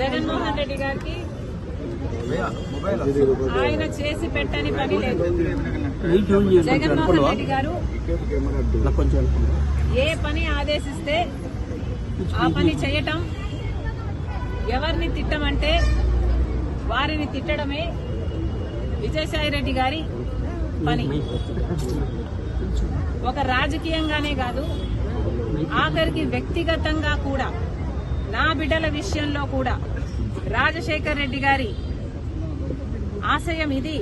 జగన్మోహన్ రెడ్డి గారికి ఆయన చేసి పెట్టని పని లేదు. జగన్మోహన్ రెడ్డి గారు ఏ పని ఆదేశిస్తే ఆ పని చేయటం, ఎవరిని తిట్టమంటే వారిని తిట్టడమే విజయసాయి రెడ్డి గారి పని. ఒక రాజకీయంగానే కాదు, ఆఖరికి వ్యక్తిగతంగా కూడా, నా బిడ్డల విషయంలో కూడా రాజశేఖర్ రెడ్డి గారి ఆశయం ఇది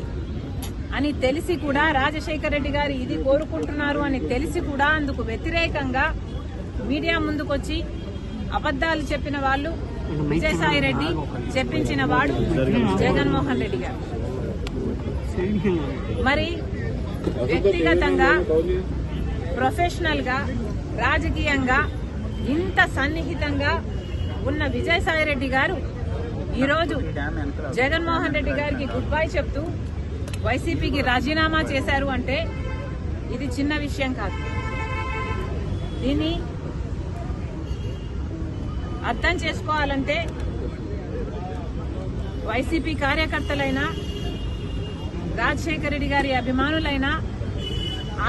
అని తెలిసి కూడా, రాజశేఖర్ రెడ్డి గారు ఇది కోరుకుంటున్నారు అని తెలిసి కూడా అందుకు వ్యతిరేకంగా మీడియా ముందుకొచ్చి అబద్దాలు చెప్పిన వాళ్ళు విజయసాయి రెడ్డి, చెప్పించిన వాడు జగన్మోహన్ రెడ్డి గారు. మరి వ్యక్తిగతంగా, ప్రొఫెషనల్ గా, రాజకీయంగా ఇంత సన్నిహితంగా ఉన్న విజయసాయి రెడ్డి గారు ఈరోజు జగన్మోహన్ రెడ్డి గారికి గుడ్ బై చెప్తూ వైసీపీకి రాజీనామా చేశారు అంటే ఇది చిన్న విషయం కాదు. దీన్ని అర్థం చేసుకోవాలంటే వైసీపీ కార్యకర్తలైనా, రాజశేఖర రెడ్డి గారి అభిమానులైనా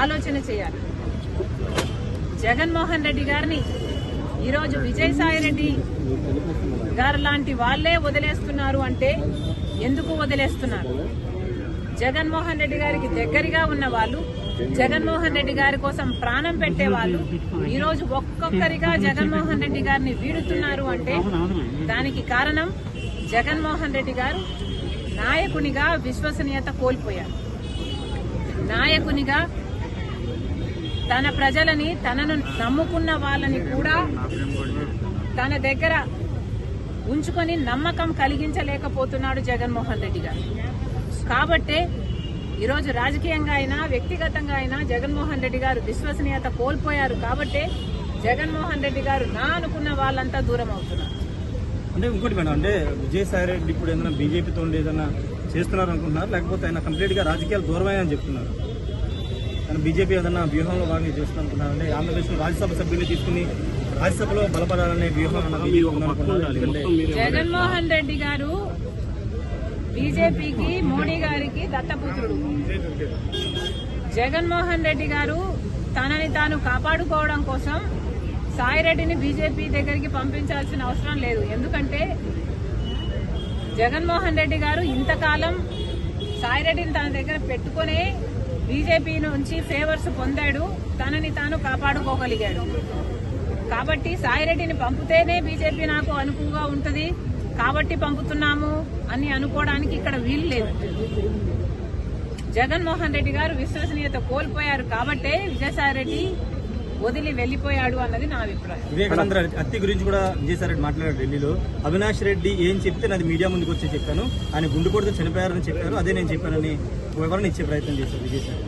ఆలోచన చేయాలి. జగన్మోహన్ రెడ్డి గారిని ఈరోజు విజయసాయి రెడ్డి గారు లాంటి వాళ్లే వదిలేస్తున్నారు అంటే ఎందుకు వదిలేస్తున్నారు? జగన్మోహన్ రెడ్డి గారికి దగ్గరగా ఉన్న వాళ్ళు, జగన్మోహన్ రెడ్డి గారి కోసం ప్రాణం పెట్టే వాళ్ళు ఈరోజు ఒక్కొక్కరిగా జగన్మోహన్ రెడ్డి గారిని వీడుతున్నారు అంటే దానికి కారణం జగన్మోహన్ రెడ్డి గారు నాయకునిగా విశ్వసనీయత కోల్పోయారు. నాయకునిగా తన ప్రజలని, తనను నమ్ముకున్న వాళ్ళని కూడా తన దగ్గర ఉంచుకొని నమ్మకం కలిగించలేకపోతున్నాడు జగన్మోహన్ రెడ్డి గారు. కాబట్టే ఈరోజు రాజకీయంగా అయినా, వ్యక్తిగతంగా అయినా జగన్మోహన్ రెడ్డి గారు విశ్వసనీయత కోల్పోయారు. కాబట్టే జగన్మోహన్ రెడ్డి గారు నా అనుకున్న వాళ్ళంతా దూరం అవుతున్నారు. అంటే ఇంకోటి మేడం, అంటే విజయసాయి రెడ్డి ఇప్పుడు ఏదైనా బీజేపీతో ఏదైనా చేస్తున్నారు అనుకుంటున్నారు, లేకపోతే ఆయన కంప్లీట్ గా రాజకీయాలు దూరమని చెప్తున్నారు? ఆయన బీజేపీ ఏదైనా వ్యూహంలో భాగంగా చేస్తున్నారు అనుకుంటున్నారు? అంటే ఆంధ్రప్రదేశ్ రాజ్యసభ సభ్యులు తీసుకుని రాజ్యసభలో బలపడాలనే వ్యూహం జగన్మోహన్ రెడ్డి గారు బీజేపీకి, మోడీ గారికి దత్తపుత్రుడు. జగన్మోహన్ రెడ్డి గారు తనని తాను కాపాడుకోవడం కోసం సాయిరెడ్డిని బీజేపీ దగ్గరికి పంపించాల్సిన అవసరం లేదు. ఎందుకంటే జగన్మోహన్ రెడ్డి గారు ఇంతకాలం సాయిరెడ్డిని తన దగ్గర పెట్టుకునే బీజేపీ నుంచి ఫేవర్స్ పొందాడు, తనని తాను కాపాడుకోగలిగాడు. కాబట్టి సాయిరెడ్డిని పంపితేనే బీజేపీ నాకు అనుకువగా ఉంటుంది కాబట్టి పంపుతున్నాము అని అనుకోవడానికి ఇక్కడ వీలు లేదు. జగన్మోహన్ రెడ్డి గారు విశ్వసనీయత కోల్పోయారు కాబట్టే విజయసాయి రెడ్డి వదిలి వెళ్లిపోయాడు అన్నది నా అభిప్రాయం. వివేకానంద హత్య గురించి కూడా విజయసాయి రెడ్డి మాట్లాడారు ఢిల్లీలో. అవినాష్ రెడ్డి ఏం చెప్తే నాది మీడియా ముందుకు వచ్చి చెప్పాను, ఆయన గుండెపోటుతో చనిపోయారని చెప్పారు, అదే నేను చెప్పానని వివరణ ఇచ్చే ప్రయత్నం చేశారు విజయసాయి.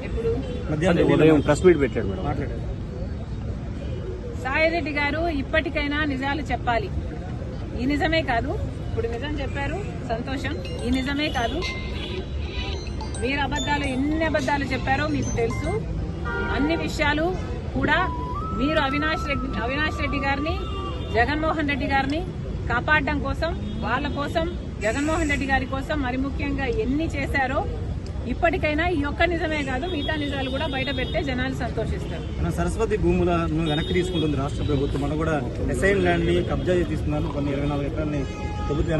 ఎప్పుడు మధ్యాహ్నం ప్రెస్ మీట్ పెట్టాడు మేడం, మాట్లాడారు. సాయిరెడ్డి గారు ఇప్పటికైనా నిజాలు చెప్పాలి. ఈ నిజమే కాదు, ఇప్పుడు నిజం చెప్పారు, సంతోషం. ఈ నిజమే కాదు, మీరు అబద్దాలు ఎన్ని అబద్దాలు చెప్పారో మీకు తెలుసు. అన్ని విషయాలు కూడా మీరు అవినాష్ రెడ్డి గారిని, జగన్మోహన్ రెడ్డి గారిని కాపాడడం కోసం, వాళ్ళ కోసం, జగన్మోహన్ రెడ్డి గారి కోసం మరి ముఖ్యంగా ఎన్ని చేశారో ఇప్పటికైనా ఈ ఒక్క నిజమే కాదు, మిగతా నిజాలు కూడా బయట పెడితే జనాలు సంతోషిస్తారు. సరస్వతి భూములను వెనక్కి తీసుకుంటుంది రాష్ట్ర ప్రభుత్వం. మనం కూడా ఎస్ఐన్ ల్యాండ్ ని కబ్జా తీసుకున్నాను, కొన్ని 24 ఎకరాలని ప్రభుత్వం